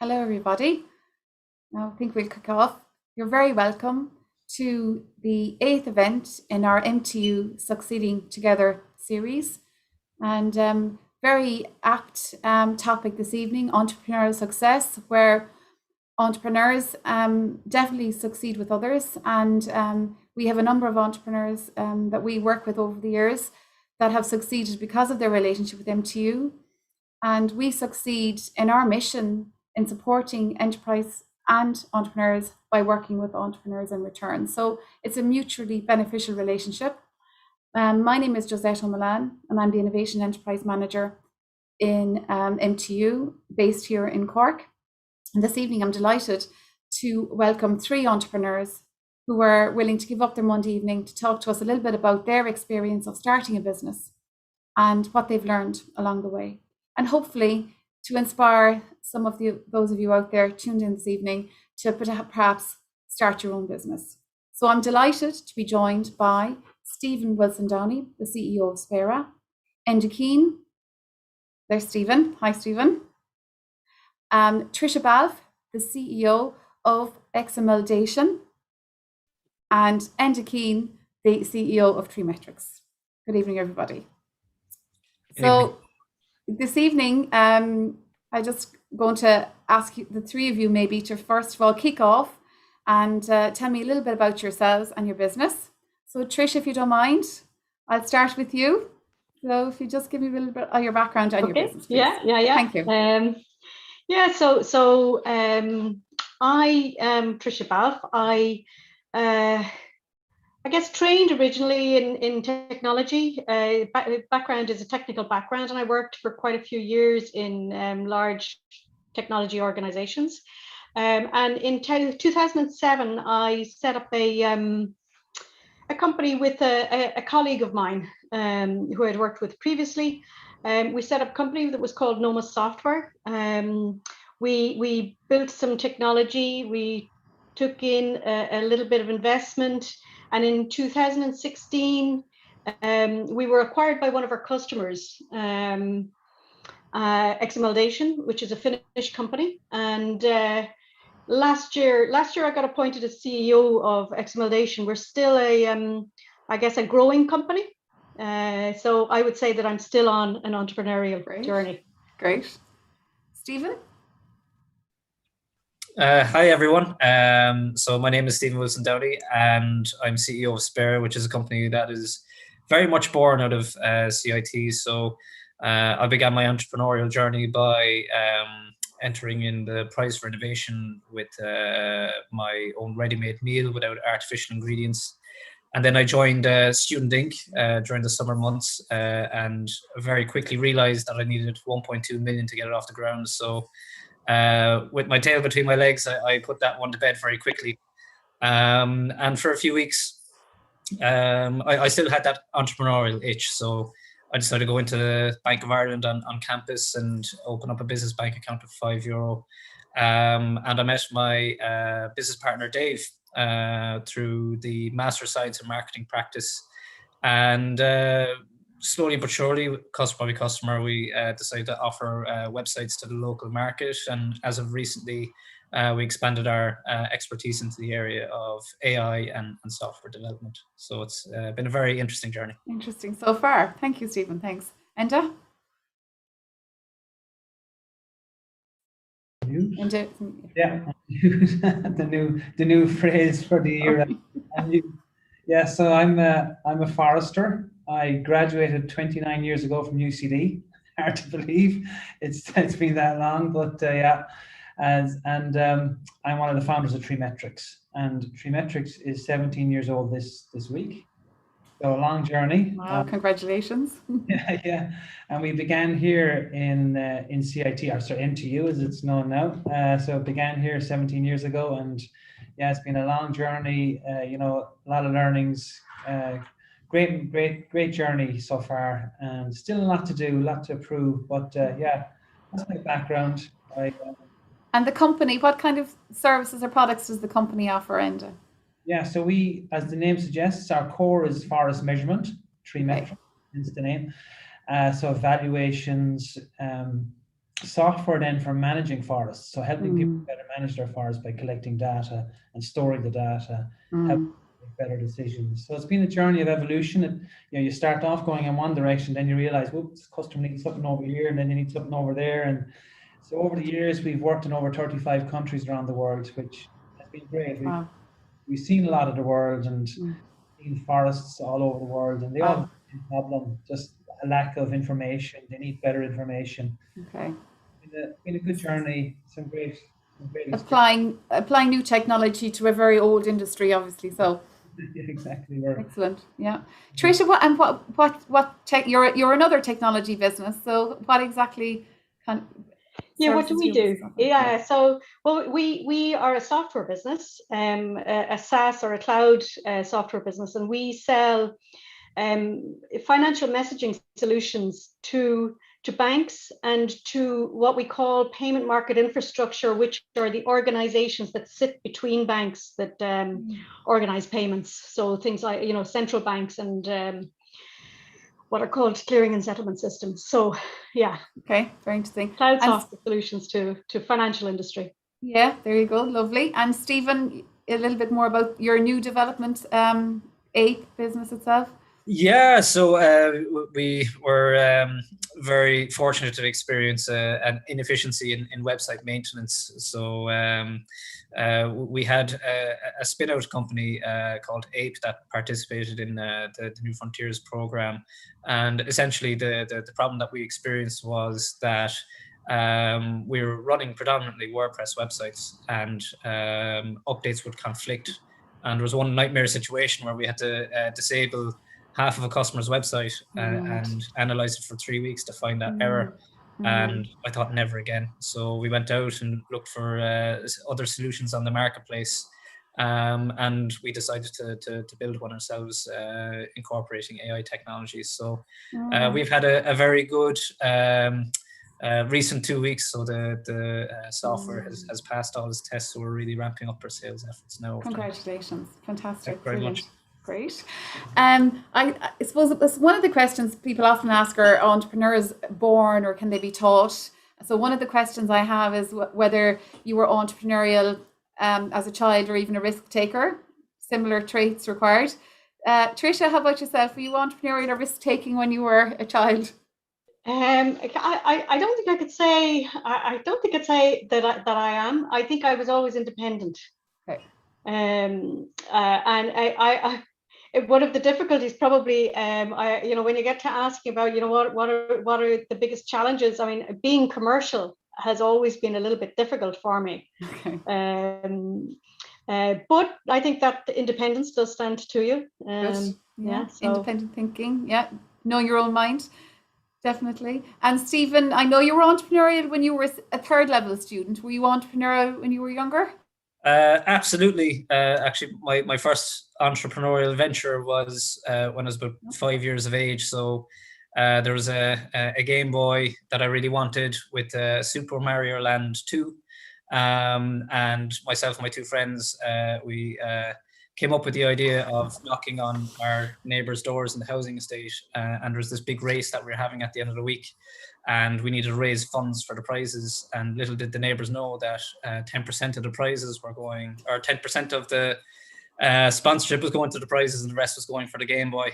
Hello, everybody. Now I think we'll kick off. You're very welcome to the 8th event in our MTU Succeeding Together series. And very apt topic this evening, entrepreneurial success, where entrepreneurs definitely succeed with others. And we have a number of entrepreneurs that we work with over the years that have succeeded because of their relationship with MTU. And we succeed in our mission in supporting enterprise and entrepreneurs by working with entrepreneurs in return. So it's a mutually beneficial relationship. My name is Josette O'Mullane, and I'm the Innovation Enterprise Manager in MTU, based here in Cork. And this evening, I'm delighted to welcome 3 entrepreneurs who are willing to give up their Monday evening to talk to us a little bit about their experience of starting a business and what they've learned along the way. And hopefully to inspire some of those of you out there tuned in this evening to perhaps start your own business. So I'm delighted to be joined by Stephen Wilson-Downey, the CEO of Spera, Enda Keane. There's Stephen. Hi, Stephen. Tricia Balfe, the CEO of Exameldation, and Enda Keane, the CEO of Trimetrics. Good evening, everybody. So this evening, I just going to ask you, the 3 of you maybe, to first of all kick off and tell me a little bit about yourselves and your business. So Tricia, if you don't mind, I'll start with you. So if you just give me a little bit of your background and your business, please. Yeah. Thank you. I am Tricia Balfe. I guess trained originally in technology. Background is a technical background, and I worked for quite a few years in large technology organizations. And in 2007, I set up a company with a colleague of mine who I had worked with previously. We set up a company that was called Noma Software. We built some technology. We took in a little bit of investment. And in 2016, we were acquired by one of our customers, Exameldation, which is a Finnish company. And last year I got appointed as CEO of Exameldation. We're still a growing company. So I would say that I'm still on an entrepreneurial journey. Great. Stephen? Hi, everyone. So my name is Stephen Wilson-Downey, and I'm CEO of Spera, which is a company that is very much born out of CIT. So I began my entrepreneurial journey by entering in the prize for innovation with my own ready-made meal without artificial ingredients. And then I joined Student Inc. During the summer months and very quickly realized that I needed 1.2 million to get it off the ground. So with my tail between my legs, I put that one to bed very quickly. And for a few weeks, I still had that entrepreneurial itch. So I decided to go into the Bank of Ireland on campus and open up a business bank account with €5. And I met my business partner, Dave, through the Master of Science in Marketing practice. And slowly but surely, customer by customer, we decided to offer websites to the local market. And as of recently, we expanded our expertise into the area of AI and software development. So it's been a very interesting journey. Interesting so far. Thank you, Stephen. Thanks. Enda? Enda? Yeah, the new phrase for the year. Yeah, so I'm a forester. I graduated 29 years ago from UCD. Hard to believe it's been that long, but I'm one of the founders of Trimetrics, and Trimetrics is 17 years old this week. So a long journey. Wow! Congratulations. Yeah, and we began here in CIT, or sorry, MTU as it's known now. So it began here 17 years ago, and yeah, it's been a long journey. A lot of learnings. Great journey so far, and still a lot to do, a lot to prove. But yeah, that's my background. And the company, what kind of services or products does the company offer, Enda? Yeah, so we, as the name suggests, our core is forest measurement. Trimetrics is the name. So valuations, software then for managing forests, so helping people better manage their forests by collecting data and storing the data, helping make better decisions. So it's been a journey of evolution. And you start off going in one direction, then you realize, whoops, customer needs something over here, and then you need something over there. And so over the years, we've worked in over 35 countries around the world, which has been great. We've seen a lot of the world and seen forests all over the world, and they all have the same problem, just a lack of information. They need better information. Okay. It's been a good journey. Some great applying new technology to a very old industry, obviously. So yeah, exactly. Right. Excellent. Yeah, Tricia, you're another technology business. So what exactly can? Yeah, what do we do? Yeah, so we are a software business, a SaaS or a cloud software business, and we sell financial messaging solutions to banks and to what we call payment market infrastructure, which are the organizations that sit between banks that organize payments. So things like, central banks and what are called clearing and settlement systems. So yeah. Okay, very interesting. Cloud software solutions to financial industry. Yeah, there you go. Lovely. And Stephen, a little bit more about your new development, Ape business itself. Yeah, so we were very fortunate to experience an inefficiency in website maintenance. So we had a spin-out company called Ape that participated in the New Frontiers program, and essentially the problem that we experienced was that we were running predominantly WordPress websites, and updates would conflict. And there was one nightmare situation where we had to disable half of a customer's website and analyze it for 3 weeks to find that error. And I thought, never again. So we went out and looked for other solutions on the marketplace, and we decided to build one ourselves, incorporating AI technologies. So we've had a very good recent 2 weeks. So the software has passed all its tests, so we're really ramping up our sales efforts now. Congratulations. Fantastic. Thank you very much. Great. I suppose it's one of the questions people often ask, are entrepreneurs born or can they be taught? So one of the questions I have is whether you were entrepreneurial as a child or even a risk taker, similar traits required. Tricia, how about yourself? Were you entrepreneurial or risk taking when you were a child? I don't think I could say, I don't think I'd say that I am. I think I was always independent. Okay. And one of the difficulties probably, when you get to asking about, what are the biggest challenges? I mean, being commercial has always been a little bit difficult for me. Okay. But I think that independence does stand to you. Yeah. So. Independent thinking. Yeah. Know your own mind. Definitely. And Stephen, I know you were entrepreneurial when you were a third level student. Were you entrepreneurial when you were younger? Absolutely. Actually, my first entrepreneurial venture was when I was about 5 years of age. So there was a Game Boy that I really wanted with Super Mario Land 2. And myself and my two friends, we came up with the idea of knocking on our neighbors' doors in the housing estate. And there was this big race that we were having at the end of the week. And we needed to raise funds for the prizes. And little did the neighbors know that 10% of the prizes were going, or 10% of the sponsorship was going to the prizes and the rest was going for the Game Boy.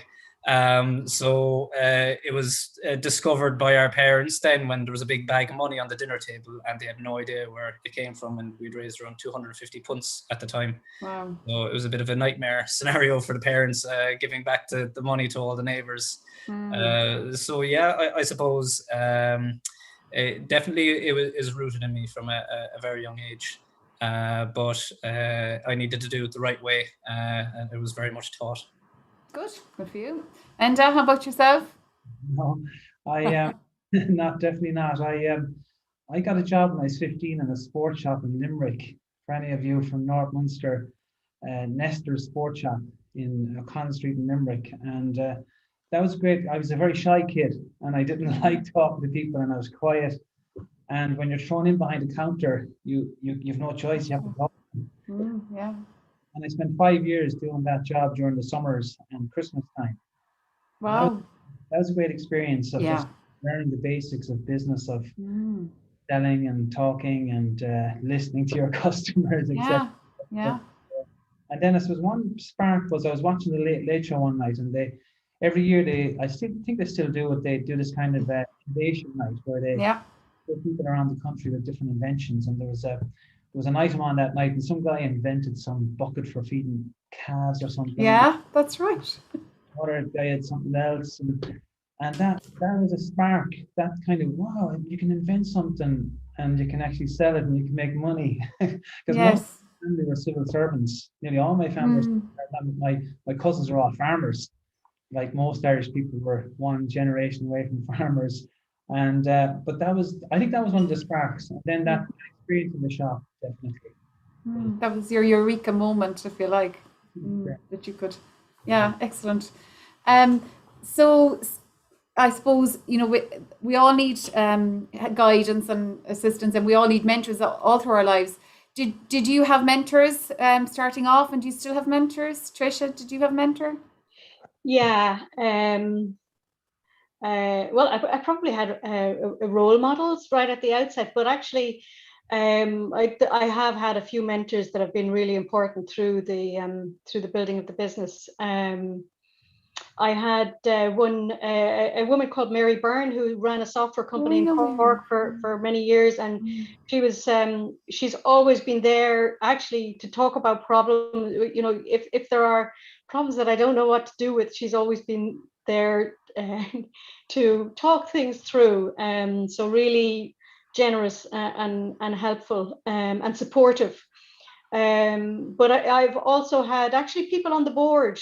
So it was discovered by our parents then when there was a big bag of money on the dinner table and they had no idea where it came from, and we'd raised around 250 punts at the time. Wow. So it was a bit of a nightmare scenario for the parents, giving back the money to all the neighbors. So yeah, I suppose definitely it is rooted in me from a very young age, but I needed to do it the right way, and it was very much taught. Good for you. And how about yourself? No, I definitely not. I got a job when I was 15 in a sports shop in Limerick. For any of you from North Munster, Nestor's Sports Shop in O'Connell Street in Limerick, and that was great. I was a very shy kid, and I didn't like talking to people, and I was quiet. And when you're thrown in behind a counter, you've no choice. You have to talk. Yeah. And I spent 5 years doing that job during the summers and Christmas time. Wow. That was a great experience of just learning the basics of business, of selling and talking and listening to your customers, etc. Yeah. And then I suppose one spark was I was watching the Late Show one night, and every year I still think they still do it. They do this kind of innovation night where they Yeah. put people around the country with different inventions. And there was an item on that night, and some guy invented some bucket for feeding calves or something. Yeah, that's right. Other guy had something else, and that was a spark. That kind of, wow, you can invent something and you can actually sell it and you can make money. Because most Yes. family were civil servants. Nearly all my family, my cousins are all farmers. Like most Irish people were one generation away from farmers. And but I think that was one of the sparks. And then that experience in the shop, definitely. That was your eureka moment, if you like, that you could. Yeah, excellent. So I suppose, you know, we all need guidance and assistance, and we all need mentors all through our lives. Did you have mentors starting off, and do you still have mentors? Tricia, did you have a mentor? Yeah. Well, I probably had role models right at the outset, but actually, I have had a few mentors that have been really important through the building of the business. I had a woman called Mary Byrne who ran a software company in Cork for many years, and she's always been there actually to talk about problems. You know, if there are problems that I don't know what to do with, she's always been there to talk things through. So really generous and helpful and supportive. But I've also had actually people on the board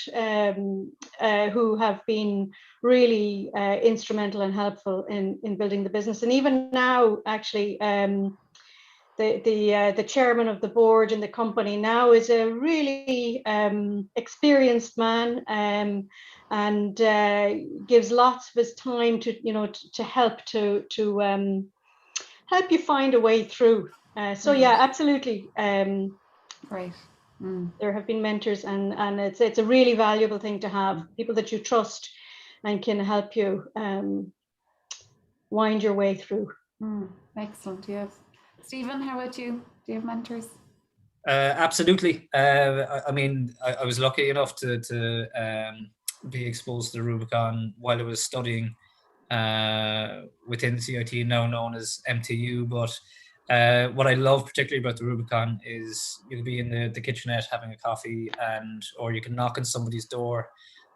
who have been really instrumental and helpful in building the business. And even now, actually, the chairman of the board in the company now is a really experienced man, and gives lots of his time to help help you find a way through. So yeah, absolutely. Right. There have been mentors, and it's a really valuable thing to have people that you trust and can help you wind your way through. Excellent. Yes. Stephen, how about you? Do you have mentors? Absolutely. I mean, I was lucky enough to be exposed to the Rubicon while I was studying within CIT, now known as MTU. But what I love particularly about the Rubicon is you'll be in the kitchenette having a coffee, or you can knock on somebody's door,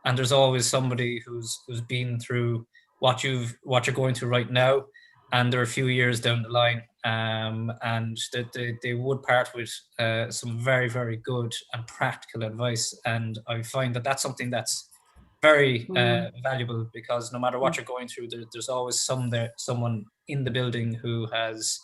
and there's always somebody who's been through what you're going through right now, and they're a few years down the line, and they would part with some very, very good and practical advice. And I find that that's something that's very valuable, because no matter what you're going through, there's always someone in the building who has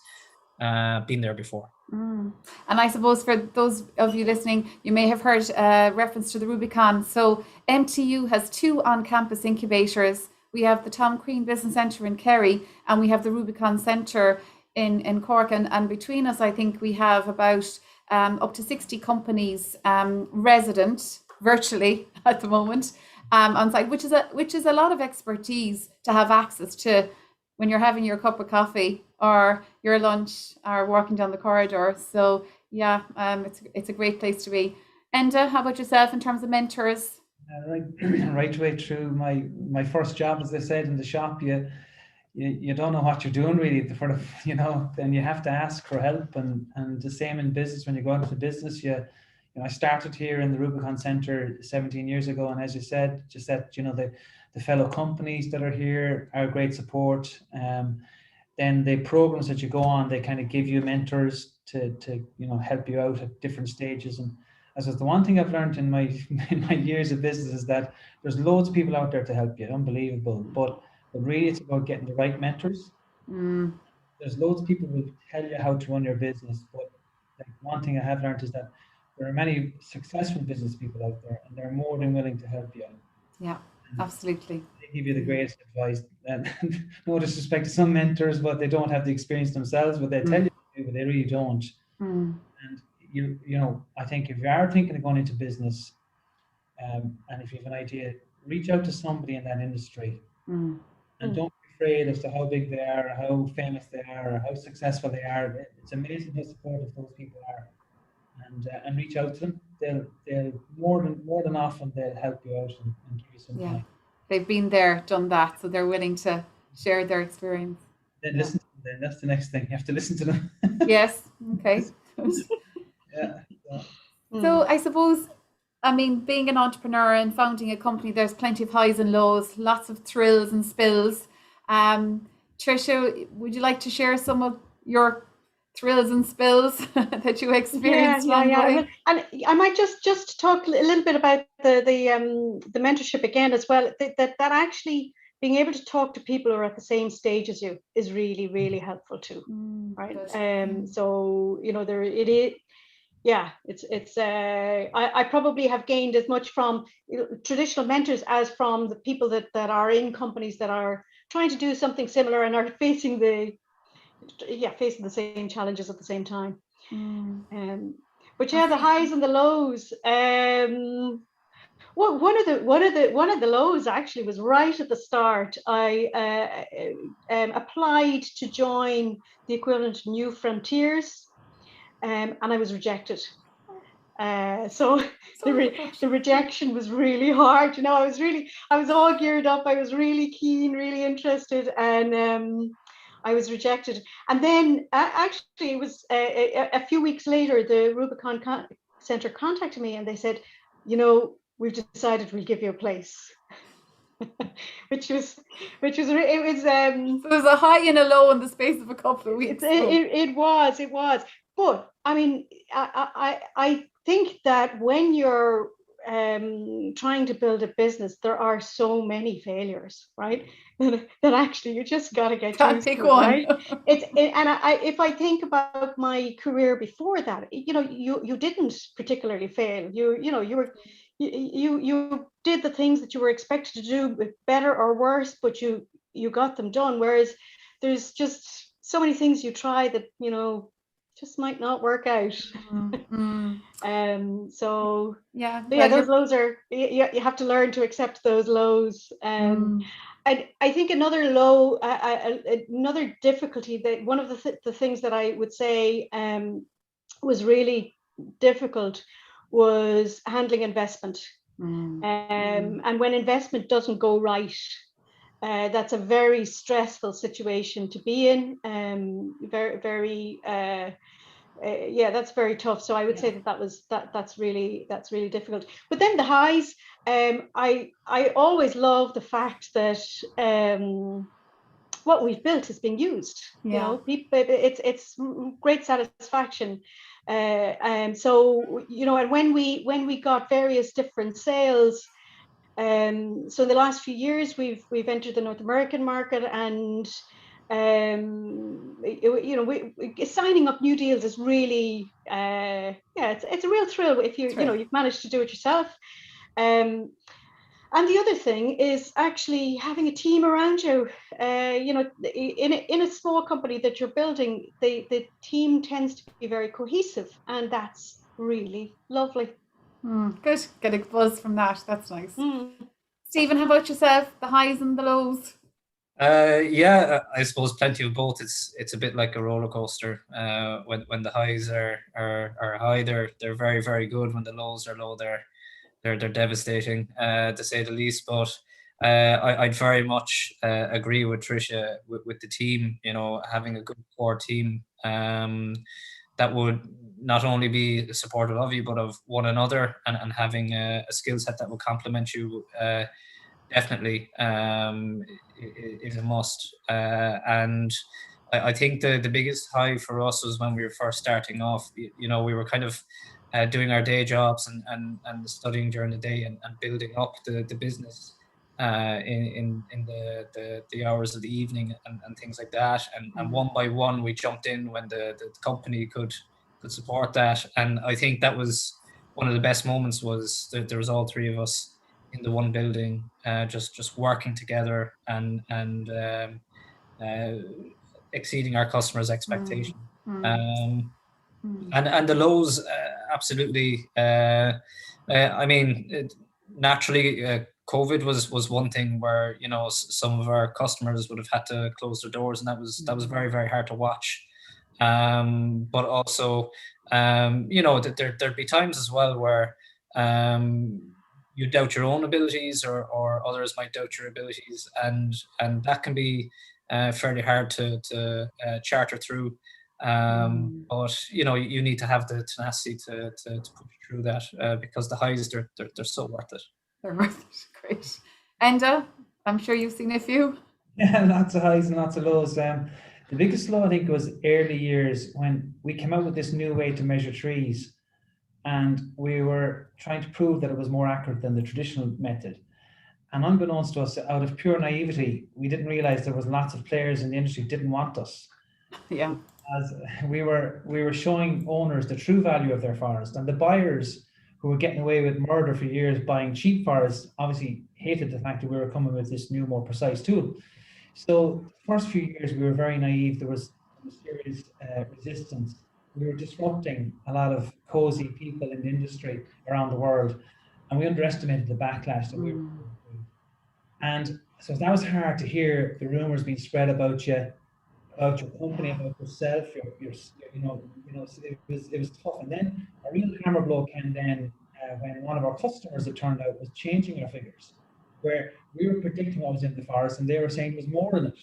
been there before. And I suppose for those of you listening, you may have heard reference to the Rubicon. So MTU has 2 on-campus incubators. We have the Tom Crean Business Centre in Kerry, and we have the Rubicon Centre in Cork. And between us, I think we have about up to 60 companies resident virtually at the moment on site, which is a lot of expertise to have access to when you're having your cup of coffee or your lunch or walking down the corridor. So yeah, it's a great place to be. Enda, how about yourself in terms of mentors? Right way through my first job, as I said, in the shop, you don't know what you're doing really then you have to ask for help, and the same in business. When you go into business, I started here in the Rubicon Centre 17 years ago, and as you said, just that the fellow companies that are here are great support. Then the programs that you go on, they kind of give you mentors to help you out at different stages. And as the one thing I've learned in my years of business is that there's loads of people out there to help you, unbelievable. But really, it's about getting the right mentors. There's loads of people who will tell you how to run your business, but like one thing I have learned is that there are many successful business people out there, and they're more than willing to help you. Yeah, absolutely. They give you the greatest advice. And no disrespect to some mentors, but they don't have the experience themselves, but they tell you to do, but they really don't. And I think if you are thinking of going into business, and if you have an idea, reach out to somebody in that industry, and don't be afraid as to how big they are, how famous they are, or how successful they are. It's amazing how supportive those people are, and reach out to them. They'll more than often they'll help you out and give you some Yeah. time. They've been there, done that, so they're willing to share their experience. Then Yeah. listen to them. Then that's the next thing. You have to listen to them. Yes. Okay. Yeah. So I suppose, I mean, being an entrepreneur and founding a company, there's plenty of highs and lows, lots of thrills and spills. Tricia, would you like to share some of your thrills and spills that you experienced along the way? And I might just talk a little bit about the mentorship again as well. That actually being able to talk to people who are at the same stage as you is really, really helpful too, right? So there it is. Yeah, I probably have gained as much from traditional mentors as from the people that are in companies that are trying to do something similar and are facing the same challenges at the same time. But yeah, the highs and the lows. Well, one of the lows actually was right at the start. I applied to join the equivalent of New Frontiers. And I was rejected. So the rejection was really hard. I was all geared up. I was really keen, really interested, and I was rejected. And then actually it was a few weeks later, the Rubicon Center contacted me and they said, we've decided we'll give you a place. which was so there's a high and a low in the space of a couple of weeks. It was. But I mean, I think that when you're trying to build a business, there are so many failures, right? that actually you just got to get used to it, right? If I think about my career before that, you didn't particularly fail. You did the things that you were expected to do, better or worse, but you got them done. Whereas there's just so many things you try that just might not work out. So those lows are you have to learn to accept those lows. And I think another low, another difficulty, that one of the things that I would say was really difficult was handling investment. And when investment doesn't go right, that's a very stressful situation to be in. Very that's very tough. So I would say that's really difficult. But then the highs, I always love the fact that what we've built is being used. It's great satisfaction. So and when we got various different sales. So in the last few years, we've entered the North American market, and signing up new deals is really it's a real thrill if you've managed to do it yourself. And the other thing is actually having a team around you. In a small company that you're building, the team tends to be very cohesive, and that's really lovely. Good. Get a buzz from that. That's nice. Stephen, how about yourself? The highs and the lows? I suppose plenty of both. It's a bit like a roller coaster. When the highs are high, they're very, very good. When the lows are low, they're devastating, to say the least. But I'd very much agree with Tricia with the team. Having a good core team that would not only be supportive of you, but of one another, and having a skill set that will complement you definitely is a must. And I think the biggest high for us was when we were first starting off. We were kind of doing our day jobs and studying during the day and building up the business in the hours of the evening and things like that. And one by one, we jumped in when the company could support that. And I think that was one of the best moments, was that there was all three of us in the one building, just working together and exceeding our customers' expectation. And the lows, absolutely. I mean, naturally, COVID was one thing where, you know, some of our customers would have had to close their doors, and that was very, very hard to watch. But also, you know, that there'd be times as well where you doubt your own abilities, or others might doubt your abilities, and that can be fairly hard to charter through. But you know, you need to have the tenacity to push through that, because the highs, they're so worth it. They're worth it. Great. Enda, I'm sure you've seen a few. Yeah, lots of highs and lots of lows. The biggest low, I think, was early years when we came out with this new way to measure trees, and we were trying to prove that it was more accurate than the traditional method. And unbeknownst to us, out of pure naivety, we didn't realize there was lots of players in the industry who didn't want us. Yeah. As we were showing owners the true value of their forest, and the buyers who were getting away with murder for years buying cheap forests obviously hated the fact that we were coming with this new, more precise tool. So the first few years we were very naive. There was serious resistance. We were disrupting a lot of cozy people in the industry around the world, and we underestimated the backlash that we were. And so that was hard to hear the rumors being spread about you, about your company, about yourself, your you know, so it was tough. And then a real hammer blow came then when one of our customers, it turned out, was changing our figures, where we were predicting what was in the forest, and they were saying there was more in it,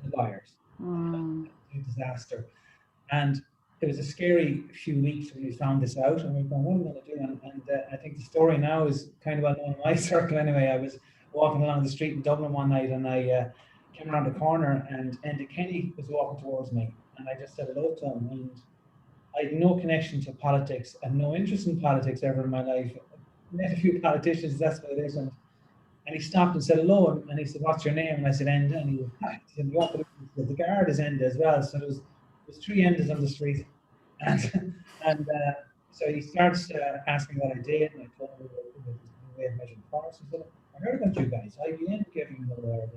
the buyers. It was a disaster. And it was a scary few weeks when we found this out, and we were going, what are we going to do? And I think the story now is kind of well known in my circle anyway. I was walking along the street in Dublin one night, and I came around the corner, and Enda Keane was walking towards me, and I just said hello to him. And I had no connection to politics and no interest in politics ever in my life. I met a few politicians, that's what it is. And he stopped and said hello, and he said, "What's your name?" And I said, "Enda." And he said, "The guard is Enda as well." So there was 3 Endas on the street, and so he starts asking what I did, and I told him the way of measuring forests. He said, "I heard about you guys. IBM gave you another award."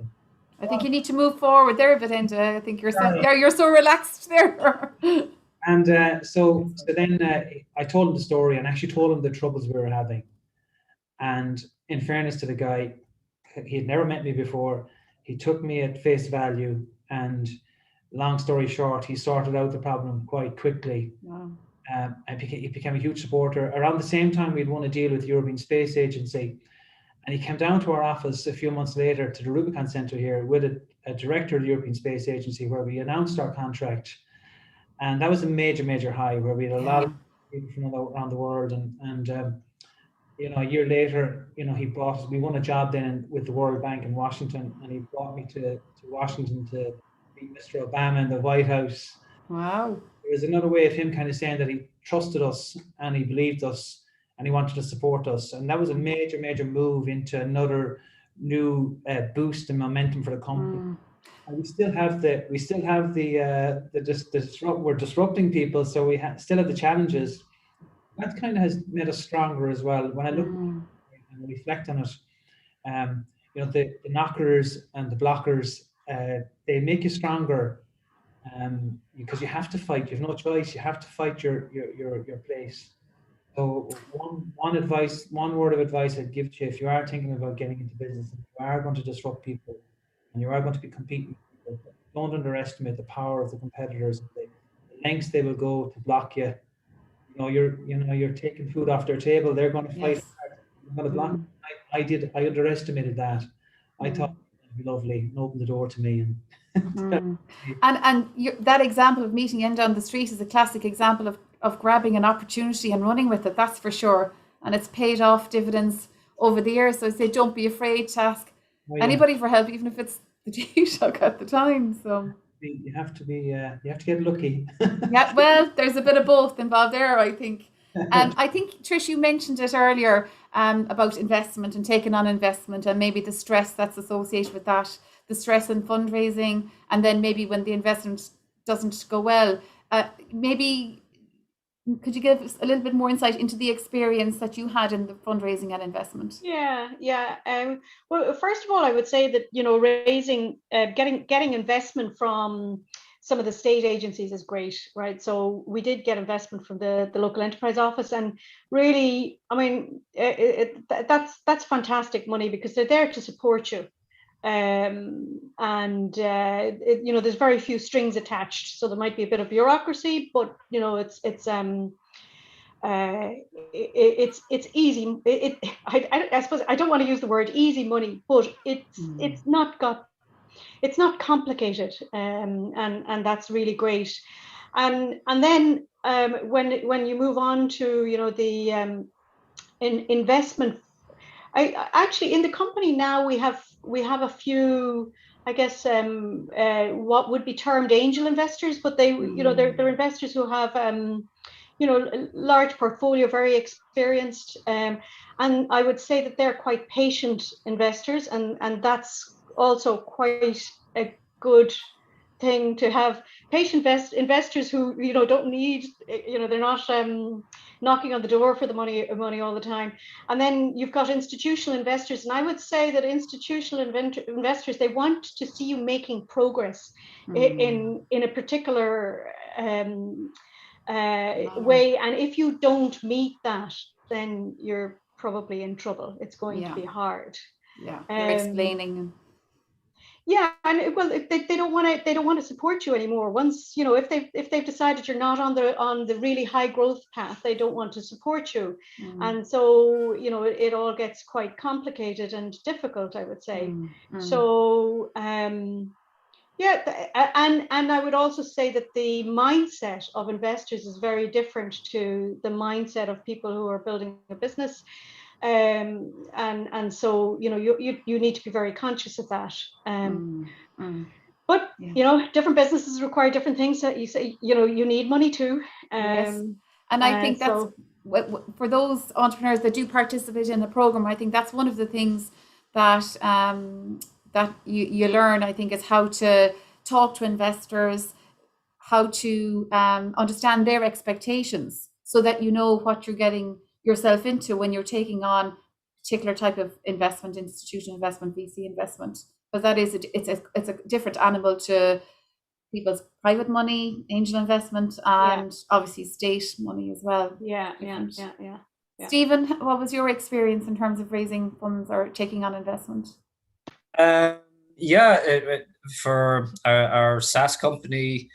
I think you need to move forward there a bit, Enda. I think you're so relaxed there. And so then I told him the story, and actually told him the troubles we were having. And in fairness to the guy, he had never met me before. He took me at face value, and long story short, he sorted out the problem quite quickly. Wow. And he became a huge supporter. Around the same time, we'd won a deal with the European Space Agency, and he came down to our office a few months later to the Rubicon Centre here with a director of the European Space Agency, where we announced our contract. And that was a major, major high, where we had a lot of people from around the world. And you know, a year later, you know, we won a job then with the World Bank in Washington, and he brought me to Washington to meet Mr. Obama in the White House. Wow. It was another way of him kind of saying that he trusted us and he believed us and he wanted to support us. And that was a major, major move into another new boost and momentum for the company. And we still have we're disrupting people, so we still have the challenges. That kind of has made us stronger as well. When I look and reflect on it, you know, the knockers and the blockers, they make you stronger, because you have to fight. You have no choice. You have to fight your place. So one word of advice I'd give to you, if you are thinking about getting into business, and you are going to disrupt people, and you are going to be competing with people, don't underestimate the power of the competitors, the lengths they will go to block you. You're taking food off their table. They're going to fight. Yes. They're going to block. I underestimated that. I thought it would be lovely and open the door to me. And that example of meeting Enda on the street is a classic example of grabbing an opportunity and running with it. That's for sure. And it's paid off dividends over the years. So I say, don't be afraid to ask anybody for help, even if it's the Taoiseach at the time. So you have to get lucky. Yeah, well, there's a bit of both involved there, I think. I think, Trish, you mentioned it earlier about investment and taking on investment, and maybe the stress that's associated with that, the stress in fundraising, and then maybe when the investment doesn't go well. Maybe could you give us a little bit more insight into the experience that you had in the fundraising and investment? Yeah. Well, first of all, I would say that, you know, raising, getting investment from some of the state agencies is great, right? So we did get investment from the local enterprise office, and really, I mean, that's fantastic money because they're there to support you. You know, there's very few strings attached, so there might be a bit of bureaucracy, but you know, it's easy. I suppose I don't want to use the word easy money, but it's not complicated, and that's really great. And then when you move on to, you know, the investment, I actually, in the company now we have a few, I guess, what would be termed angel investors, but they, you know, they're investors who have you know, large portfolio, very experienced, and I would say that they're quite patient investors, and that's also quite a good thing to have. Patient investors who, you know, don't need, you know, they're not knocking on the door for the money all the time. And then you've got institutional investors, and I would say that institutional investors, they want to see you making progress in a particular way, and if you don't meet that, then you're probably in trouble. It's going to be hard. Yeah, they're explaining. Yeah, and well, they don't want to support you anymore. Once, you know, if they've decided you're not on the really high growth path, they don't want to support you, and so, you know, it all gets quite complicated and difficult, I would say. So yeah, and I would also say that the mindset of investors is very different to the mindset of people who are building a business. And so, you know, you need to be very conscious of that. But you know, different businesses require different things. That you say, you know, you need money too. Yes. And I think that's for those entrepreneurs that do participate in the program, I think that's one of the things that that you learn, I think, is how to talk to investors, how to understand their expectations, so that you know what you're getting yourself into when you're taking on particular type of investment, institutional investment, VC investment, because that is it's a different animal to people's private money, angel investment, and obviously state money as well. Yeah. Stephen, what was your experience in terms of raising funds or taking on investment? For our SaaS company,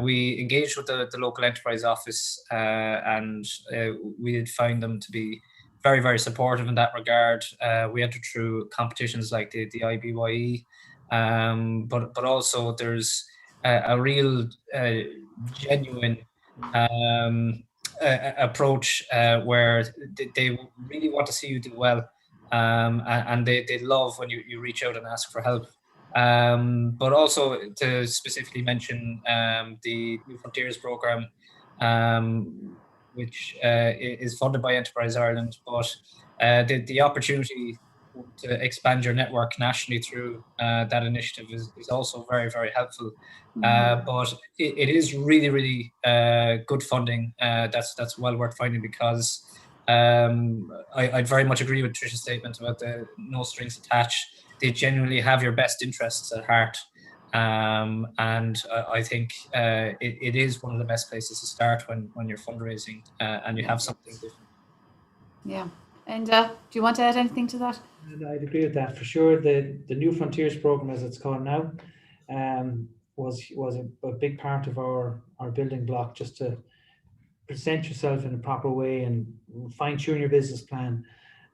we engaged with the local enterprise office, and we did find them to be very, very supportive in that regard. We entered through competitions like the IBYE, but also there's a real genuine approach where they really want to see you do well, and they love when you reach out and ask for help. But also to specifically mention the New Frontiers program, which is funded by Enterprise Ireland, but the opportunity to expand your network nationally through that initiative is also very, very helpful. But it is really, really good funding that's well worth finding, because I'd very much agree with Tricia's statement about the no strings attached. They genuinely have your best interests at heart. And I think it is one of the best places to start when you're fundraising and you have something different. Yeah. And do you want to add anything to that? I'd agree with that for sure. The New Frontiers program, as it's called now, was a big part of our building block, just to present yourself in a proper way and fine-tune your business plan.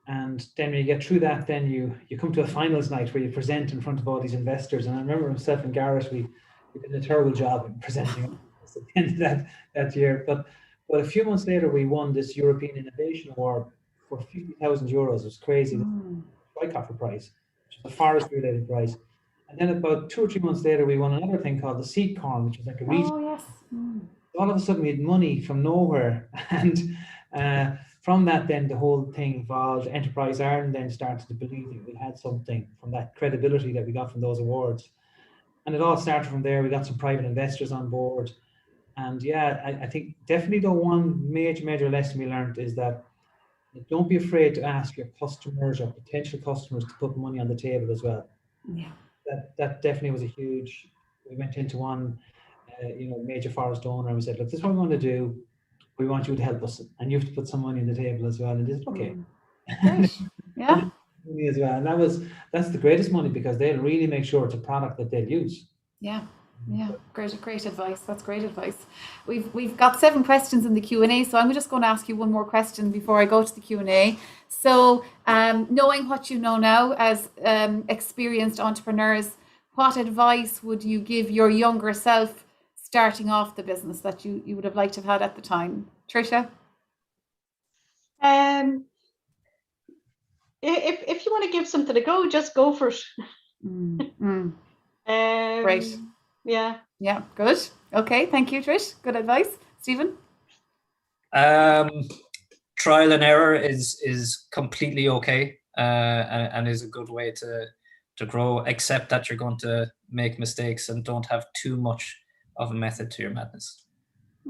And then when you get through that, then you come to a finals night where you present in front of all these investors. And I remember myself and Garrett, we did a terrible job in presenting at the end of that year. But a few months later, we won this European Innovation Award for €50,000. It was crazy. The Schweikhofer Prize, which is a forestry-related prize. And then about 2 or 3 months later, we won another thing called the Seed Corn, which is like a region. Oh, yes. All of a sudden, we had money from nowhere. And from that, then the whole thing evolved. Enterprise Ireland then started to believe that we had something from that credibility that we got from those awards. And it all started from there. We got some private investors on board. And yeah, I think definitely the one major lesson we learned is that don't be afraid to ask your customers or potential customers to put money on the table as well. Yeah. That definitely was a huge. We went into one major forest owner, and we said, look, this is what we want to do. We want you to help us, and you have to put some money on the table as well. And they said, okay. Great. Yeah. Money as well. And that's the greatest money, because they'll really make sure it's a product that they'll use. Yeah. Yeah, great advice. That's great advice. We've got 7 questions in the Q&A, so I'm just going to ask you one more question before I go to the Q&A. So, knowing what you know now as experienced entrepreneurs, what advice would you give your younger self starting off the business that you would have liked to have had at the time? Tricia? If you want to give something a go, just go for it. Great. Yeah. Yeah, good. Okay, thank you, Trish. Good advice. Stephen? Trial and error is completely okay, and is a good way to grow, except that you're going to make mistakes, and don't have too much of a method to your madness.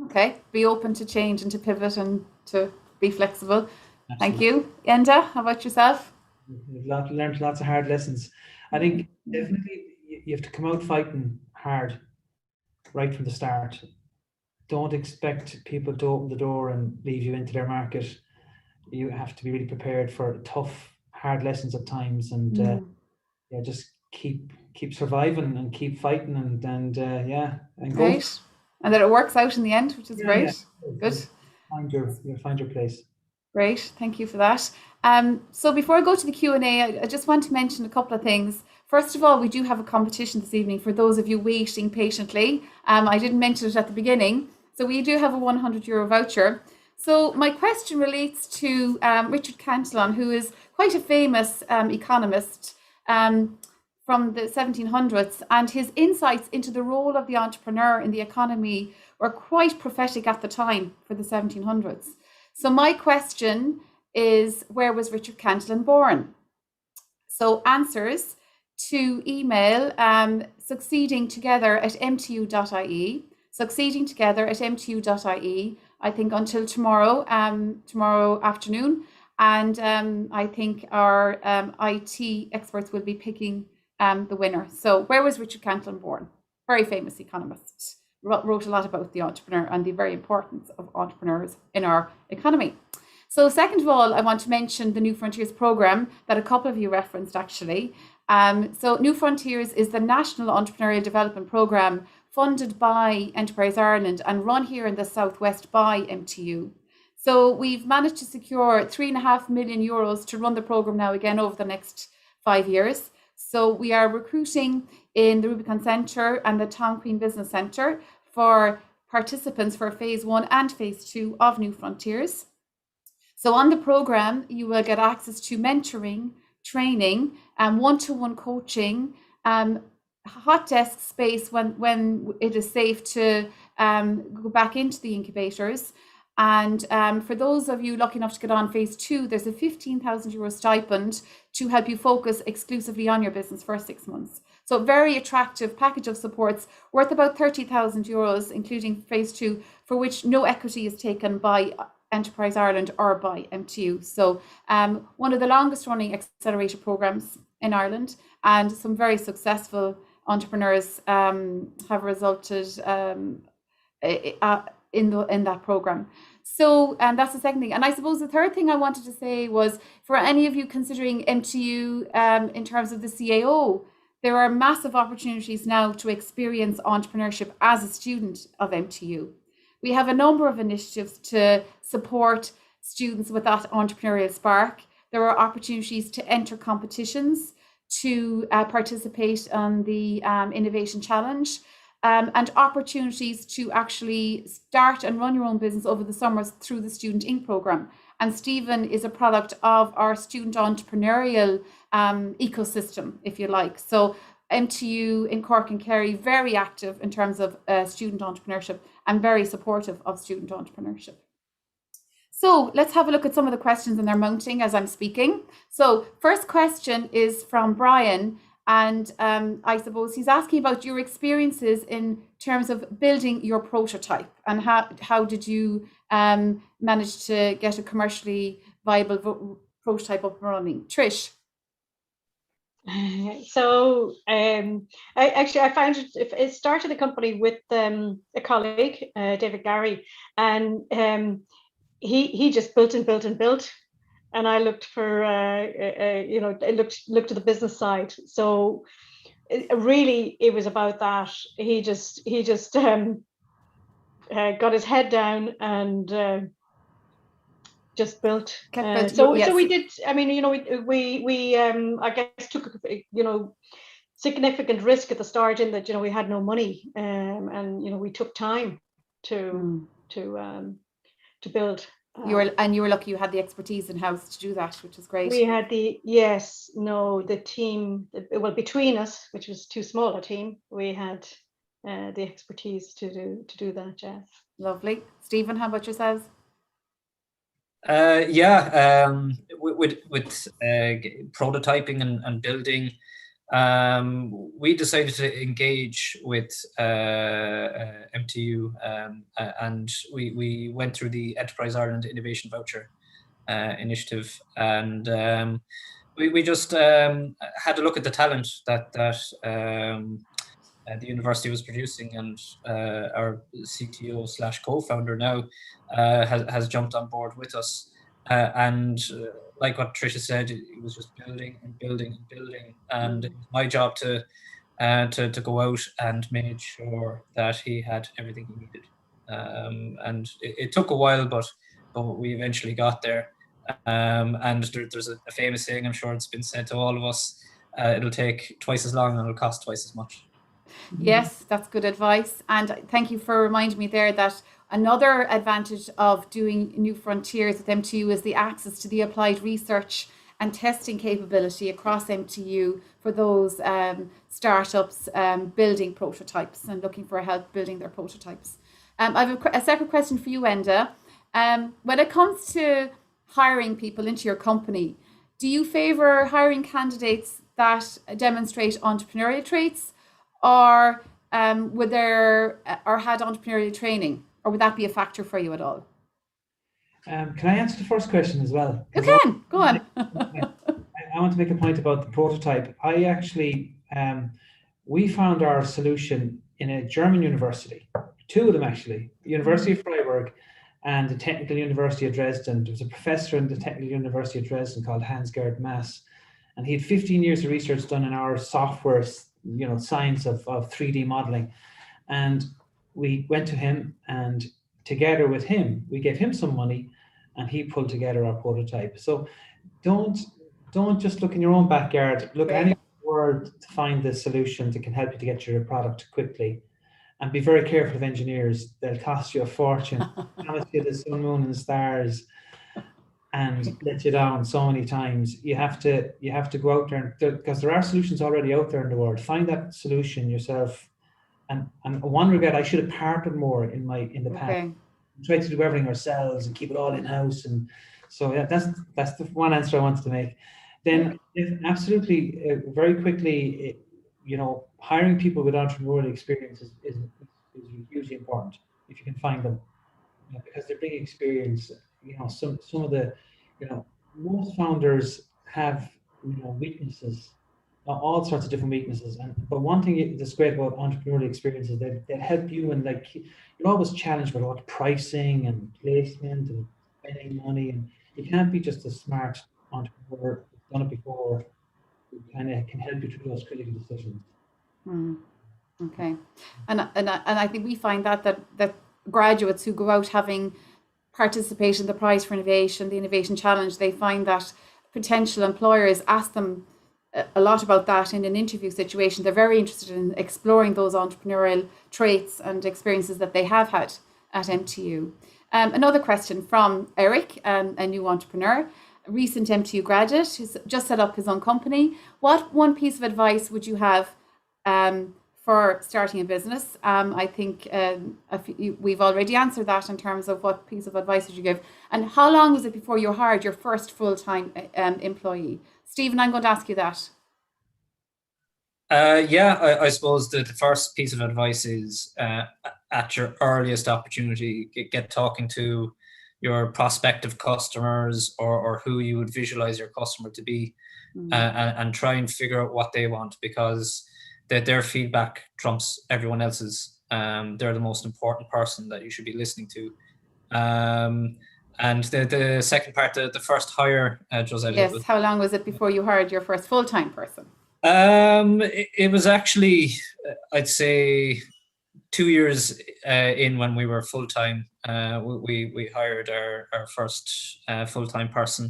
Okay, be open to change and to pivot and to be flexible. Absolutely. Thank you. Enda, how about yourself? We've learned lots of hard lessons. I think definitely you have to come out fighting hard right from the start. Don't expect people to open the door and lead you into their market. You have to be really prepared for tough, hard lessons at times, and just keep surviving and keep fighting, and go. Great. And that it works out in the end, which is great. Yeah. Good. You'll find your place. Great, thank you for that. So before I go to the Q&A, I just want to mention a couple of things. First of all, we do have a competition this evening for those of you waiting patiently. I didn't mention it at the beginning. So we do have a €100 voucher. So my question relates to Richard Canton, who is quite a famous economist from the 1700s, and his insights into the role of the entrepreneur in the economy were quite prophetic at the time for the 1700s. So my question is, where was Richard Canton born? So answers to email succeedingtogether@mtu.ie, succeedingtogether@mtu.ie, I think until tomorrow afternoon. And I think our IT experts will be picking the winner. So where was Richard Canton born? Very famous economist. Wrote a lot about the entrepreneur and the very importance of entrepreneurs in our economy. So second of all, I want to mention the New Frontiers program that a couple of you referenced actually. So New Frontiers is the National Entrepreneurial Development Program funded by Enterprise Ireland and run here in the Southwest by MTU. So we've managed to secure €3.5 million to run the program now again over the next 5 years. So we are recruiting in the Rubicon Centre and the Town Queen Business Centre for participants for phase 1 and phase 2 of New Frontiers. So on the program, you will get access to mentoring, training, one-to-one coaching, hot desk space when it is safe to go back into the incubators. And for those of you lucky enough to get on phase 2, there's a €15,000 stipend to help you focus exclusively on your business for 6 months. So very attractive package of supports worth about €30,000, including phase 2, for which no equity is taken by Enterprise Ireland or by MTU. So one of the longest running accelerator programs in Ireland, and some very successful entrepreneurs have resulted in that program. So that's the second thing. And I suppose the third thing I wanted to say was, for any of you considering MTU in terms of the CAO, there are massive opportunities now to experience entrepreneurship as a student of MTU. We have a number of initiatives to support students with that entrepreneurial spark. There are opportunities to enter competitions, to participate on the Innovation Challenge, and opportunities to actually start and run your own business over the summers through the Student Inc. program. And Stephen is a product of our student entrepreneurial ecosystem, if you like. So MTU in Cork and Kerry, very active in terms of student entrepreneurship and very supportive of student entrepreneurship. So let's have a look at some of the questions, and they're mounting as I'm speaking. So first question is from Brian, and I suppose he's asking about your experiences in terms of building your prototype, and how did you manage to get a commercially viable prototype up and running? Trish? So I found it started the company with a colleague, David Gary, and he just built and built and built, and I looked for I looked to the business side. So really, it was about that. He just got his head down and just built. So we did. I mean, we I guess took significant risk at the start in that we had no money, and we took time to build. You were lucky you had the expertise in house to do that, which is great. We had the team. Well, between us, which was too small a team, we had the expertise to do that. Yes. Lovely. Stephen, how about yourselves? With prototyping and building, we decided to engage with MTU, and we went through the Enterprise Ireland Innovation Voucher initiative, and we just had a look at the talent that the university was producing, and our CTO / co-founder now has jumped on board with us, and like what Tricia said, it was just building and building and building, and it was my job to go out and make sure that he had everything he needed, and it took a while, but we eventually got there, and there's a famous saying, I'm sure it's been said to all of us, it'll take twice as long and it'll cost twice as much. Yes, that's good advice. And thank you for reminding me there that another advantage of doing New Frontiers with MTU is the access to the applied research and testing capability across MTU for those startups building prototypes and looking for help building their prototypes. I have a separate question for you, Enda. When it comes to hiring people into your company, do you favour hiring candidates that demonstrate entrepreneurial traits, or had entrepreneurial training, or would that be a factor for you at all? Can I answer the first question as well? You can, go on. I want to make a point about the prototype. I actually, we found our solution in a German university, two of them actually, University of Freiburg and the Technical University of Dresden. There was a professor in the Technical University of Dresden called Hans-Gerd Maass, and he had 15 years of research done in our software, science of 3D modeling. And we went to him, and together with him, we gave him some money, and he pulled together our prototype. So don't just look in your own backyard. Look anywhere to find the solution that can help you to get your product quickly. And be very careful of engineers. They'll cost you a fortune, promise you the sun, moon, and stars, and let you down so many times. You have to go out there, because there are solutions already out there in the world. Find that solution yourself. And one regret, I should have partnered more in the past. Okay. Try to do everything ourselves and keep it all in house. And so yeah, that's the one answer I wanted to make. Then absolutely, very quickly, hiring people with entrepreneurial experience is hugely important if you can find them, because they bring experience. Some of the, most founders have weaknesses, all sorts of different weaknesses. But one thing that's great about entrepreneurial experience is that they help you, and you're always challenged with a lot of pricing and placement and spending money, and you can't be just a smart entrepreneur who's done it before, who kind of can help you through those critical decisions. Okay, and I think we find that graduates who go out having participated in the Prize for Innovation, the Innovation Challenge, they find that potential employers ask them a lot about that in an interview situation. They're very interested in exploring those entrepreneurial traits and experiences that they have had at MTU. Another question from Eric, a new entrepreneur, a recent MTU graduate who's just set up his own company. What one piece of advice would you have for starting a business? I think we've already answered that in terms of what piece of advice would you give. And how long was it before you hired your first full-time employee? Stephen, I'm going to ask you that. I suppose the first piece of advice is at your earliest opportunity, get talking to your prospective customers or who you would visualize your customer to be, and try and figure out what they want, because their feedback trumps everyone else's. They're the most important person that you should be listening to. And the second part, the first hire, Joselle. Yes. How long was it before you hired your first full-time person? It was actually, I'd say, 2 years in, when we were full-time. We hired our first full-time person,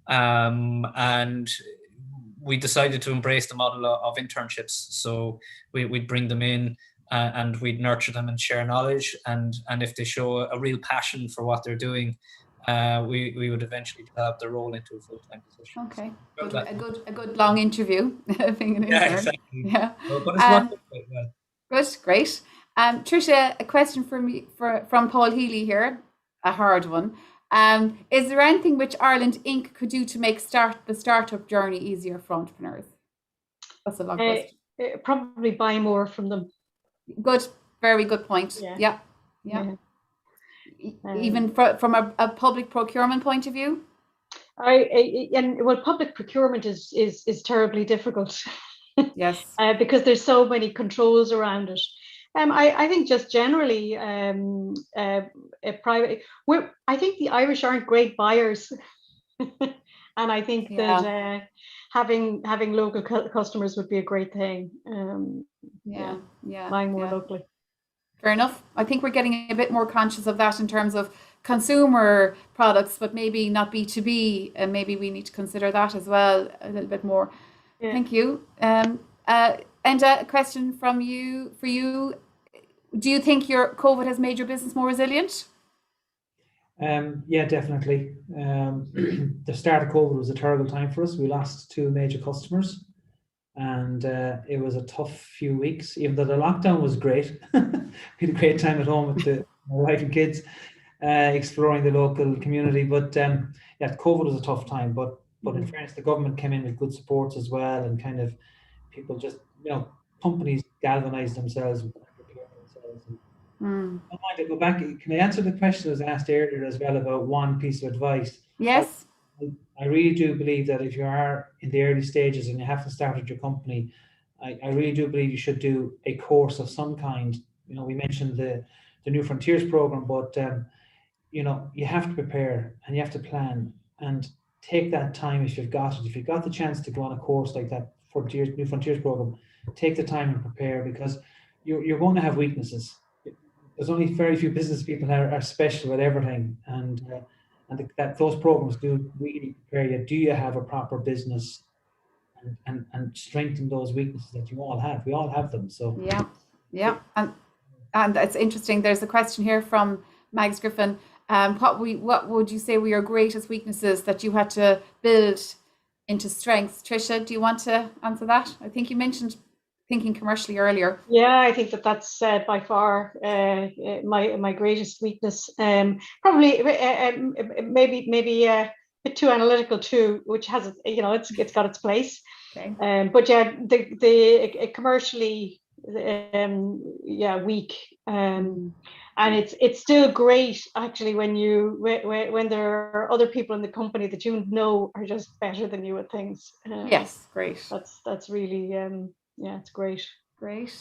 and we decided to embrace the model of internships. So we'd bring them in, and we'd nurture them and share knowledge, and if they show a real passion for what they're doing, we would eventually develop their role into a full-time position. Okay, a good long interview. Being an intern. Yeah, exactly. Yeah, but it's worked out quite well. Good, great. Tricia, a question from Paul Healy here, a hard one. Is there anything which Ireland Inc. could do to make the startup journey easier for entrepreneurs? That's a long question. Probably buy more from them. Good, very good point. Yeah. Even from a public procurement point of view? Public procurement is terribly difficult. Yes. Because there's so many controls around it. I think just generally, private. I think the Irish aren't great buyers, and I think that having local customers would be a great thing. Buying more locally. Fair enough. I think we're getting a bit more conscious of that in terms of consumer products, but maybe not B2B, and maybe we need to consider that as well a little bit more. Yeah. Thank you. Enda, a question for you. Do you think COVID has made your business more resilient? Yeah, definitely. The start of COVID was a terrible time for us. We lost 2 major customers, and it was a tough few weeks, even though the lockdown was great. We had a great time at home with my wife and kids, exploring the local community. But COVID was a tough time. But in fairness, the government came in with good supports as well, and kind of people just, companies galvanized themselves and prepared themselves. I mind to go back. Can I answer the question that was asked earlier as well about one piece of advice? Yes. I really do believe that if you are in the early stages and you haven't started your company, I really do believe you should do a course of some kind. We mentioned the New Frontiers program, but you have to prepare and you have to plan and take that time if you've got it. If you've got the chance to go on a course like that New Frontiers program, take the time and prepare, because you're going to have weaknesses. There's only very few business people are special at everything, and that those programs do really prepare you. Do you have a proper business, and strengthen those weaknesses that you all have? We all have them. So yeah, and it's interesting. There's a question here from Mags Griffin. What would you say were your greatest weaknesses that you had to build into strengths? Tricia, do you want to answer that? I think you mentioned thinking commercially earlier. Yeah, I think that's by far my greatest weakness. Probably maybe a bit too analytical too, which has it's got its place. Okay. But yeah, the commercially weak. And it's still great actually when there are other people in the company that are just better than you at things. Yes, great. That's really it's great. Great.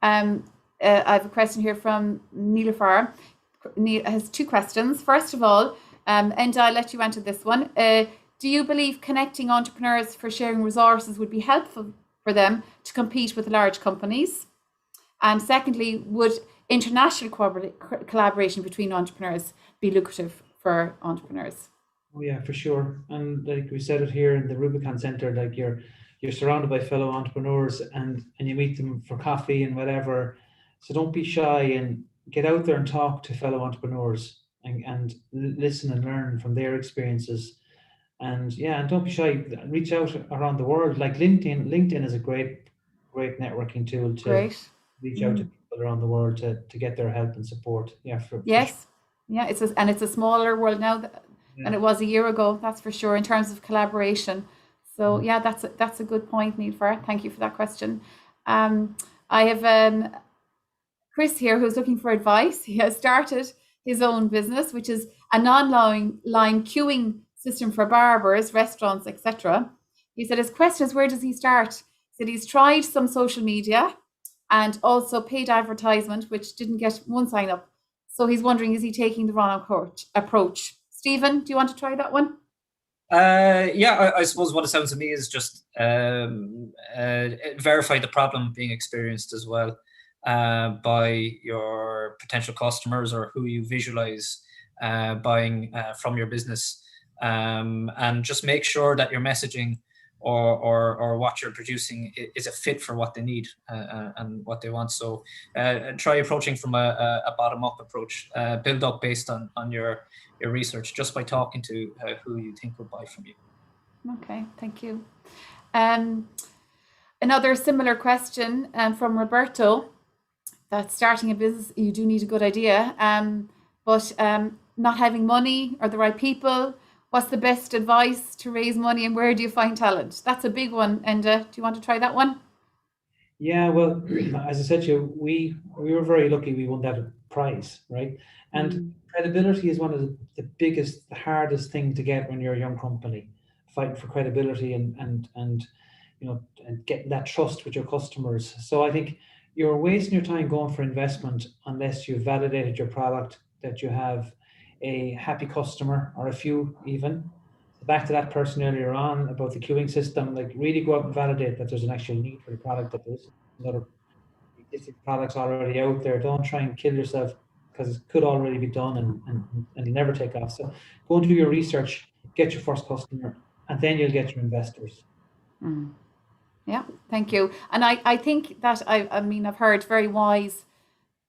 I have a question here from Neilafar. Neil has 2 questions. First of all, and I'll let you answer this one. Do you believe connecting entrepreneurs for sharing resources would be helpful for them to compete with large companies? And secondly, would international collaboration between entrepreneurs be lucrative for entrepreneurs? Oh yeah, for sure. And like we said it here in the Rubicon Centre, like you're surrounded by fellow entrepreneurs and you meet them for coffee and whatever. So don't be shy and get out there and talk to fellow entrepreneurs and listen and learn from their experiences. And don't be shy. Reach out around the world. Like LinkedIn is a great networking tool to reach out to people around the world to get their help and support. Yeah. Yes. Yeah. It's a smaller world now than it was a year ago. That's for sure in terms of collaboration. So that's a good point, Neilfar. Thank you for that question. I have Chris here who's looking for advice. He has started his own business, which is an online queuing system for barbers, restaurants, etc. He said his question is, where does he start? He said he's tried some social media and also paid advertisement, which didn't get one sign up. So he's wondering, is he taking the wrong approach? Stephen, do you want to try that one? Yeah, I suppose what it sounds to me is just verify the problem being experienced as well by your potential customers or who you visualize buying from your business, and just make sure that your messaging or what you're producing is a fit for what they need and what they want. So try approaching from a bottom-up approach, build up based on your research, just by talking to who you think will buy from you. Okay, thank you. Another similar question from Roberto, that starting a business, you do need a good idea, but not having money or the right people. What's the best advice to raise money, and where do you find talent? That's a big one. Enda, do you want to try that one? Yeah, well, as I said to you, we were very lucky we won that prize, right? And credibility is one of the biggest, the hardest thing to get when you're a young company, fighting for credibility and getting that trust with your customers. So I think you're wasting your time going for investment unless you've validated your product, that you have a happy customer, or a few even. Back to that person earlier on about the queuing system, like really go out and validate that there's an actual need for the product, that there's other existing products already out there. Don't try and kill yourself because it could already be done and it'll never take off. So go and do your research, get your first customer, and then you'll get your investors. Yeah, thank you. And I think that I've heard very wise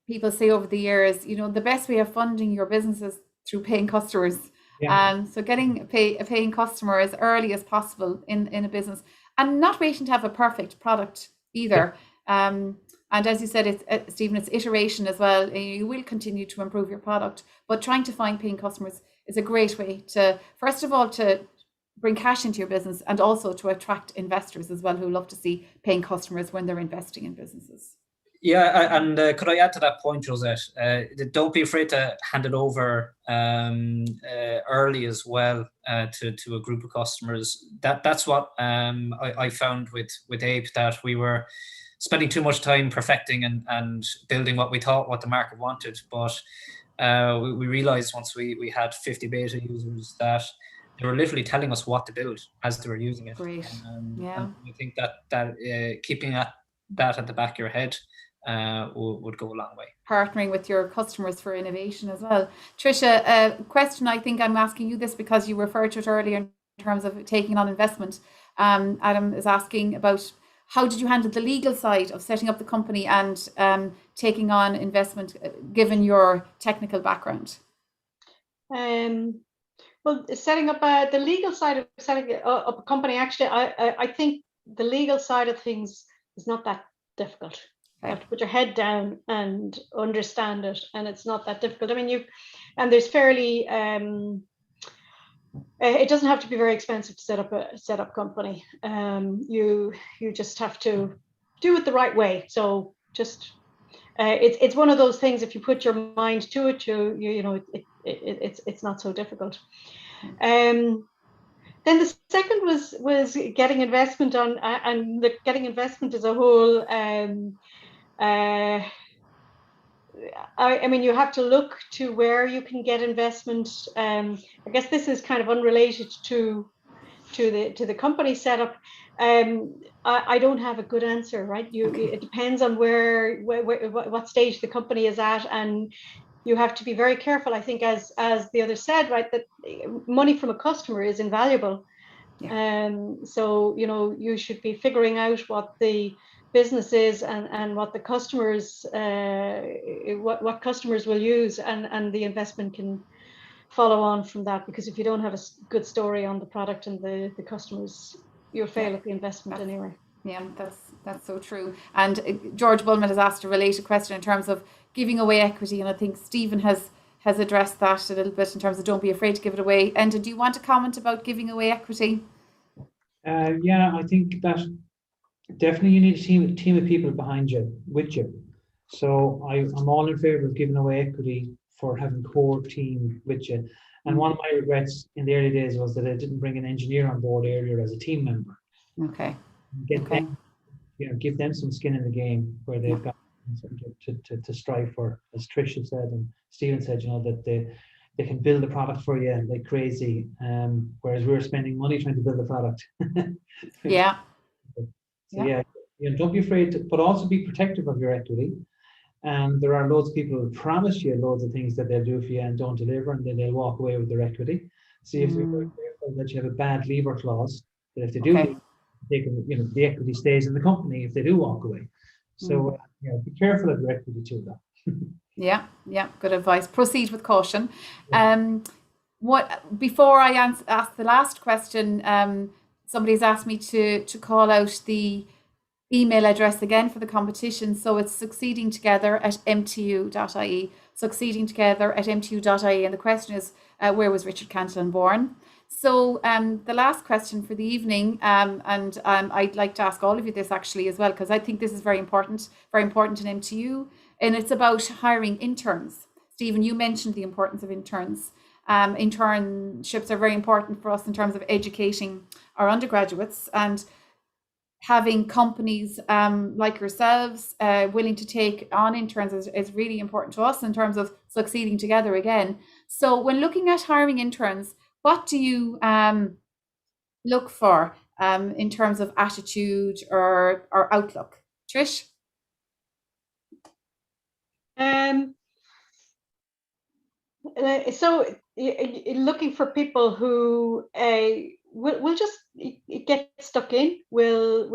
people say over the years, the best way of funding your business is through paying customers. Yeah. So getting a paying customer as early as possible in a business, and not waiting to have a perfect product either. Yeah. And as you said, Stephen, it's iteration as well. You will continue to improve your product, but trying to find paying customers is a great way to, first of all, to bring cash into your business, and also to attract investors as well, who love to see paying customers when they're investing in businesses. Yeah, and could I add to that point, Josette? Don't be afraid to hand it over early as well to a group of customers. That's what I found with Ape, that we were spending too much time perfecting and building what we thought what the market wanted. But we realized once we had 50 beta users that they were literally telling us what to build as they were using it. Great. Yeah. And I think that keeping that at the back of your head would go a long way. Partnering with your customers for innovation as well. Tricia, a question, I think I'm asking you this because you referred to it earlier in terms of taking on investment. Adam is asking about, how did you handle the legal side of setting up the company and taking on investment, given your technical background? Well, setting up the legal side of setting up a company, actually, I think the legal side of things is not that difficult. You have to put your head down and understand it, and it's not that difficult. I mean, there's fairly, it doesn't have to be very expensive to set up company. You just have to do it the right way. So just it's one of those things. If you put your mind to it, it's not so difficult. Then the second was getting investment on, and getting investment as a whole. I mean, you have to look to where you can get investment. I guess this is kind of unrelated to the company setup. I don't have a good answer, right? It depends on what stage the company is at, and you have to be very careful. I think, as the other said, right, that money from a customer is invaluable. Yeah. So you should be figuring out what the business is and what the customers what customers will use, and the investment can follow on from that, because if you don't have a good story on the product and the customers, you'll fail at the investment anyway. Yeah, that's so true. And George Bullman has asked a related question in terms of giving away equity, and I think Stephen has addressed that a little bit in terms of don't be afraid to give it away. And do you want to comment about giving away equity? Yeah, I think that definitely you need a team of people behind you, with you. So I'm all in favor of giving away equity for having core team with you. And one of my regrets in the early days was that I didn't bring an engineer on board earlier as a team member. Okay. Get Okay. them, give them some skin in the game where they've got something to strive for, as Tricia said and Stephen said, that they can build a product for you like crazy, whereas we're spending money trying to build a product. Yeah. So don't be afraid but also be protective of your equity. And there are loads of people who promise you loads of things that they'll do for you and don't deliver, and then they'll walk away with their equity. So you have to be very careful that you have a bad leaver clause, that if they do leave, they can, the equity stays in the company if they do walk away. So be careful of your equity too, though. Yeah, good advice. Proceed with caution. Before I ask the last question, somebody's asked me to call out the email address again for the competition. So it's succeedingtogether@mtu.ie, succeedingtogether@mtu.ie. And the question is, where was Richard Canton born? So the last question for the evening, and I'd like to ask all of you this actually as well, because I think this is very important in MTU, and it's about hiring interns. Stephen, you mentioned the importance of interns. Internships are very important for us in terms of educating our undergraduates, and having companies like yourselves willing to take on interns is really important to us in terms of succeeding together again. So when looking at hiring interns, what do you look for in terms of attitude or outlook? Trish? So looking for people who will just get stuck in, will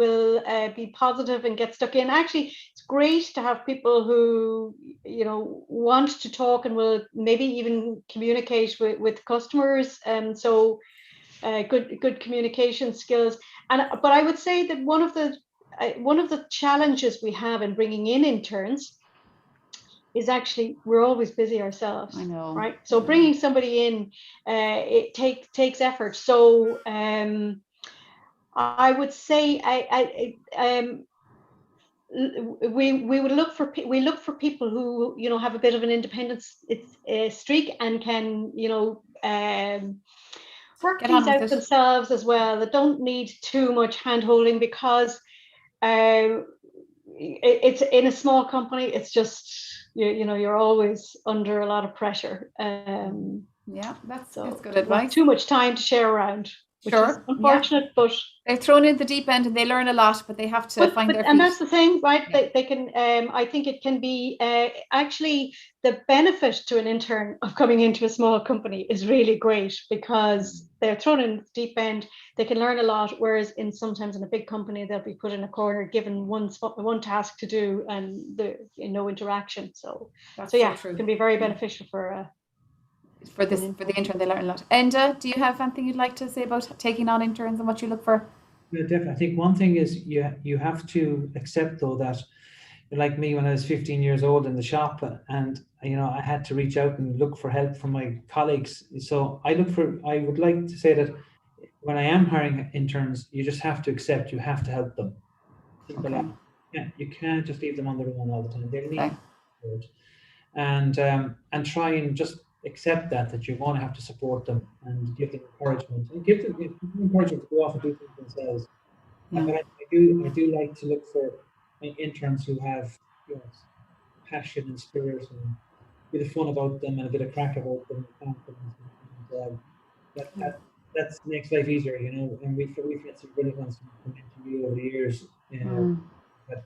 be positive and get stuck in. Actually, it's great to have people who want to talk and will maybe even communicate with customers. So good communication skills. But I would say that one of the challenges we have in bringing in interns is actually we're always busy ourselves. I know. Right? So bringing somebody in, it takes effort. So I would say we look for people who have a bit of an independence streak and can work things out themselves as well, that don't need too much hand-holding, because it's in a small company, it's just you're always under a lot of pressure. That's good advice. Too much time to share around, which is unfortunate, but they're thrown in the deep end and they learn a lot, but they have to find their feet. And that's the thing, right? They can. I think it can be actually the benefit to an intern of coming into a small company is really great, because they're thrown in the deep end. They can learn a lot, whereas sometimes in a big company they'll be put in a corner, given one task to do, and no interaction. So it can be very beneficial for the intern. They learn a lot. Enda, do you have anything you'd like to say about taking on interns and what you look for? Yeah, definitely. I think one thing is you have to accept, though, that like me, when I was 15 years old in the shop, and I had to reach out and look for help from my colleagues. So I would like to say that when I am hiring interns, you just have to accept you have to help them. Okay. Yeah, you can't just leave them on their own all the time. They need support, and try and just accept that you're going to have to support them and give them encouragement, and give them encouragement to go off and do things themselves. Yeah. But I do like to look for interns who have passion and spirit and a bit of fun about them and a bit of crack about them, and confidence, and that makes life easier, And we've had some brilliant ones from MTU over the years, that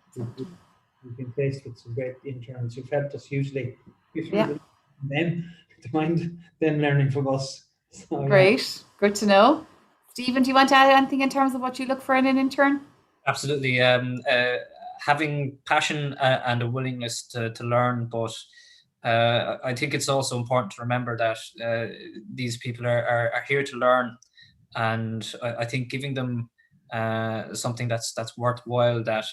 we've been placed with some great interns who've helped us hugely. Them to mind them learning from us. So, great, good to know. Stephen, do you want to add anything in terms of what you look for in an intern? Absolutely. Having passion and a willingness to learn, but I think it's also important to remember that these people are here to learn, and I think giving them something that's worthwhile, that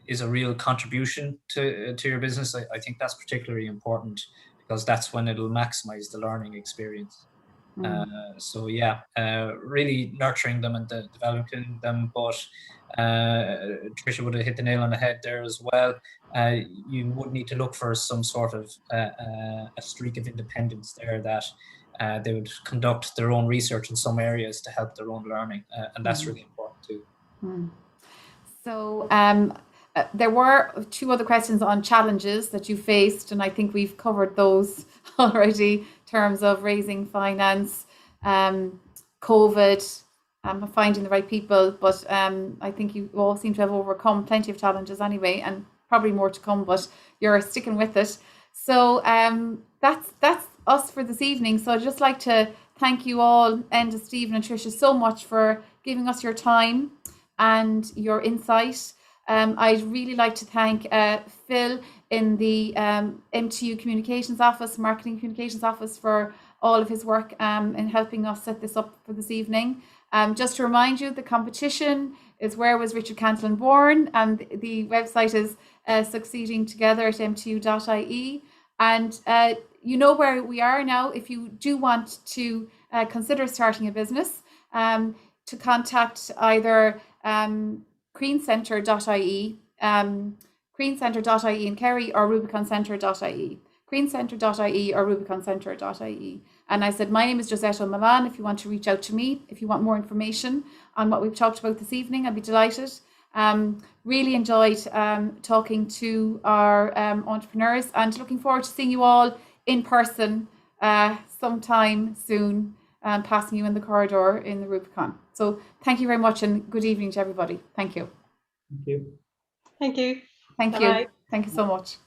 is a real contribution to your business. I think that's particularly important, because that's when it'll maximize the learning experience. Really nurturing them and developing them. But Tricia would have hit the nail on the head there as well. You would need to look for some sort of a streak of independence there, that they would conduct their own research in some areas to help their own learning, and that's really important too. So there were 2 other questions on challenges that you faced, and I think we've covered those already in terms of raising finance, COVID, finding the right people, but I think you all seem to have overcome plenty of challenges anyway, and probably more to come, but you're sticking with it. So that's us for this evening. So I'd just like to thank you all, Enda, Stephen and Tricia, so much for giving us your time and your insight. I'd really like to thank Phil in the MTU Communications Office, Marketing Communications Office, for all of his work in helping us set this up for this evening. Just to remind you, the competition is Where Was Richard Canton Born? And the website is Succeeding Together at mtu.ie. And you know where we are now. If you do want to consider starting a business, to contact either creancentre.ie, creancentre.ie in Kerry, or rubiconcentre.ie, creancentre.ie or rubiconcentre.ie. And I said, my name is Josetta Milan. If you want to reach out to me, if you want more information on what we've talked about this evening, I'd be delighted. Really enjoyed talking to our entrepreneurs, and looking forward to seeing you all in person sometime soon, passing you in the corridor in the Rubicon. So thank you very much, and good evening to everybody. Thank you. Thank you. Thank you. Thank Bye-bye. you. Thank you so much.